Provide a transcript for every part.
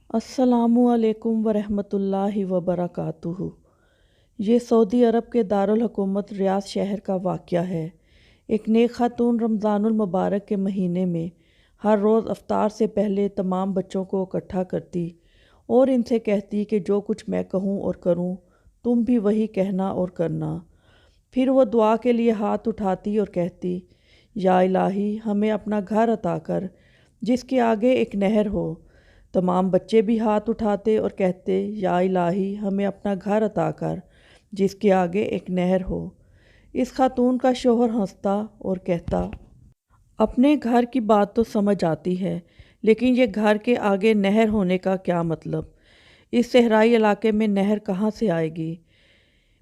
अस्सलामु अलैकुम वरहमतुल्लाहि वबरकातुहू। ये सऊदी अरब के दारुल हुकूमत रियाद शहर का वाक़या है। एक नेक खातून रमज़ानुल मुबारक के महीने में हर रोज़ अफ्तार से पहले तमाम बच्चों को इकट्ठा करती और इनसे कहती कि जो कुछ मैं कहूँ और करूँ तुम भी वही कहना और करना। फिर वो दुआ के लिए हाथ उठाती और कहती, या इलाही हमें अपना घर अता कर जिसके आगे एक नहर हो। तमाम बच्चे भी हाथ उठाते और कहते, या इलाही हमें अपना घर अता कर जिसके आगे एक नहर हो। इस खातून का शोहर हंसता और कहता, अपने घर की बात तो समझ आती है, लेकिन ये घर के आगे नहर होने का क्या मतलब? इस सहराई इलाके में नहर कहाँ से आएगी?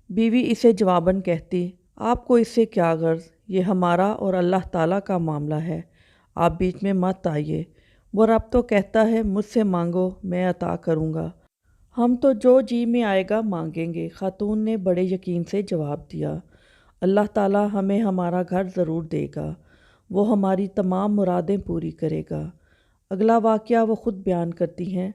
बीवी इसे जवाबन कहती, आपको इससे क्या गर्ज, ये हमारा और अल्लाह ताला का मामला है, आप बीच में मत आइए। वो रब तो कहता है मुझसे मांगो मैं अता करूँगा, हम तो जो जी में आएगा मांगेंगे। खातून ने बड़े यकीन से जवाब दिया, अल्लाह ताला हमें हमारा घर ज़रूर देगा, वो हमारी तमाम मुरादें पूरी करेगा। अगला वाक़या वो ख़ुद बयान करती हैं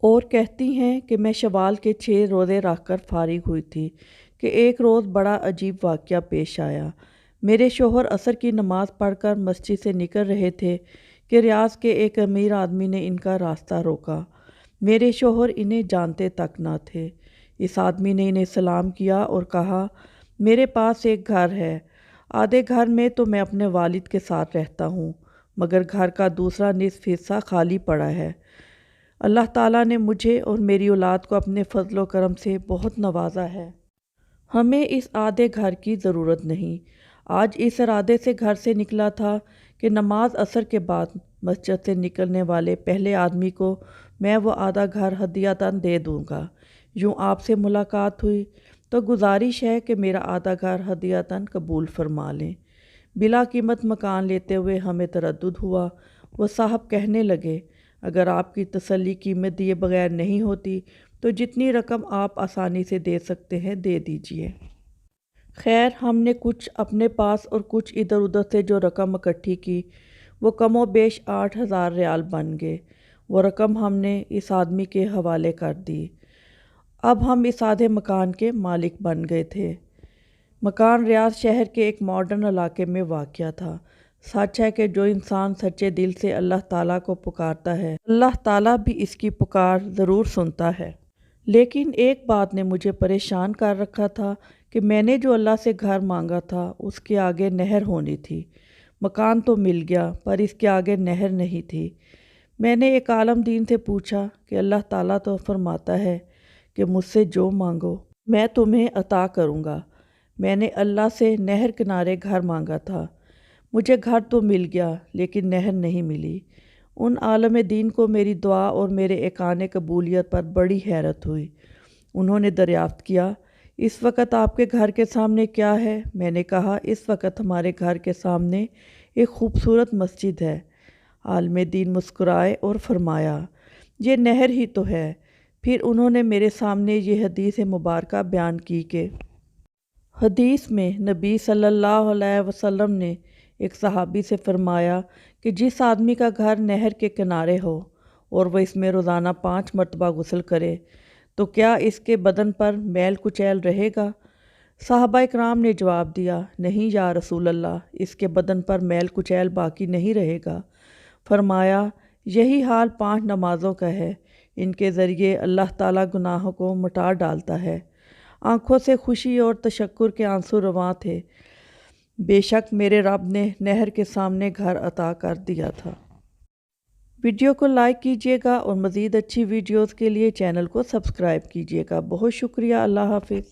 और कहती हैं कि मैं शवाल के 6 रोज़े रख कर फारिग हुई थी कि एक रोज़ बड़ा अजीब वाक़या पेश आया। मेरे शोहर असर की नमाज़ पढ़कर मस्जिद से निकल रहे थे कि रियाज के एक अमीर आदमी ने इनका रास्ता रोका। मेरे शोहर इन्हें जानते तक न थे। इस आदमी ने इन्हें सलाम किया और कहा, मेरे पास एक घर है, आधे घर में तो मैं अपने वालिद के साथ रहता हूँ, मगर घर का दूसरा निसफ हिस्सा खाली पड़ा है। अल्लाह ताला ने मुझे और मेरी औलाद को अपने फजल व करम से बहुत नवाजा है, हमें इस आधे घर की ज़रूरत नहीं। आज इस इरादे से घर से निकला था कि नमाज असर के बाद मस्जिद से निकलने वाले पहले आदमी को मैं वो आधा घर हदियतन दे दूँगा। यूँ आपसे मुलाकात हुई तो गुजारिश है कि मेरा आधा घर हदियतन कबूल फरमा लें। बिला कीमत मकान लेते हुए हमें तरद्दुद हुआ। वो साहब कहने लगे, अगर आपकी तसल्ली कीमत दिए बगैर नहीं होती तो जितनी रकम आप आसानी से दे सकते हैं दे दीजिए। खैर हमने कुछ अपने पास और कुछ इधर उधर से जो रकम इकट्ठी की वो कमो बेश 8,000 रियाल बन गए। वो रकम हमने इस आदमी के हवाले कर दी। अब हम इस आधे मकान के मालिक बन गए थे। मकान रियाद शहर के एक मॉडर्न इलाके में वाक़या था। सच है कि जो इंसान सच्चे दिल से अल्लाह ताला को पुकारता है, अल्लाह ताला भी इसकी पुकार ज़रूर सुनता है। लेकिन एक बात ने मुझे परेशान कर रखा था कि मैंने जो अल्लाह से घर मांगा था उसके आगे नहर होनी थी। मकान तो मिल गया पर इसके आगे नहर नहीं थी। मैंने एक आलम दीन से पूछा कि अल्लाह ताला तो फरमाता है कि मुझसे जो मांगो मैं तुम्हें अता करूँगा। मैंने अल्लाह से नहर किनारे घर मांगा था, मुझे घर तो मिल गया लेकिन नहर नहीं मिली। उन आलम दीन को मेरी दुआ और मेरे एकाने कबूलियत पर बड़ी हैरत हुई। उन्होंने दरियाफ्त किया, इस वक्त आपके घर के सामने क्या है? मैंने कहा, इस वक्त हमारे घर के सामने एक खूबसूरत मस्जिद है। आलम दीन मुस्कुराए और फरमाया, ये नहर ही तो है। फिर उन्होंने मेरे सामने ये हदीस मुबारक बयान की कि हदीस में नबी सल्लल्लाहु अलैहि वसल्लम ने एक सहाबी से फरमाया कि जिस आदमी का घर नहर के किनारे हो और वह इसमें रोज़ाना 5 मरतबा गुस्ल करे तो क्या इसके बदन पर मैल कुचैल रहेगा? साहबा इकराम ने जवाब दिया, नहीं या रसूल अल्लाह, इसके बदन पर मैल कुचैल बाकी नहीं रहेगा। फरमाया, यही हाल 5 नमाज़ों का है, इनके ज़रिए अल्लाह ताला गुनाहों को मिटा डालता है। आँखों से खुशी और तशक्कुर के आंसू रवां थे। बेशक मेरे रब ने नहर के सामने घर अता कर दिया था। वीडियो को लाइक कीजिएगा और मज़ीद अच्छी वीडियोस के लिए चैनल को सब्सक्राइब कीजिएगा। बहुत शुक्रिया। अल्लाह हाफिज़।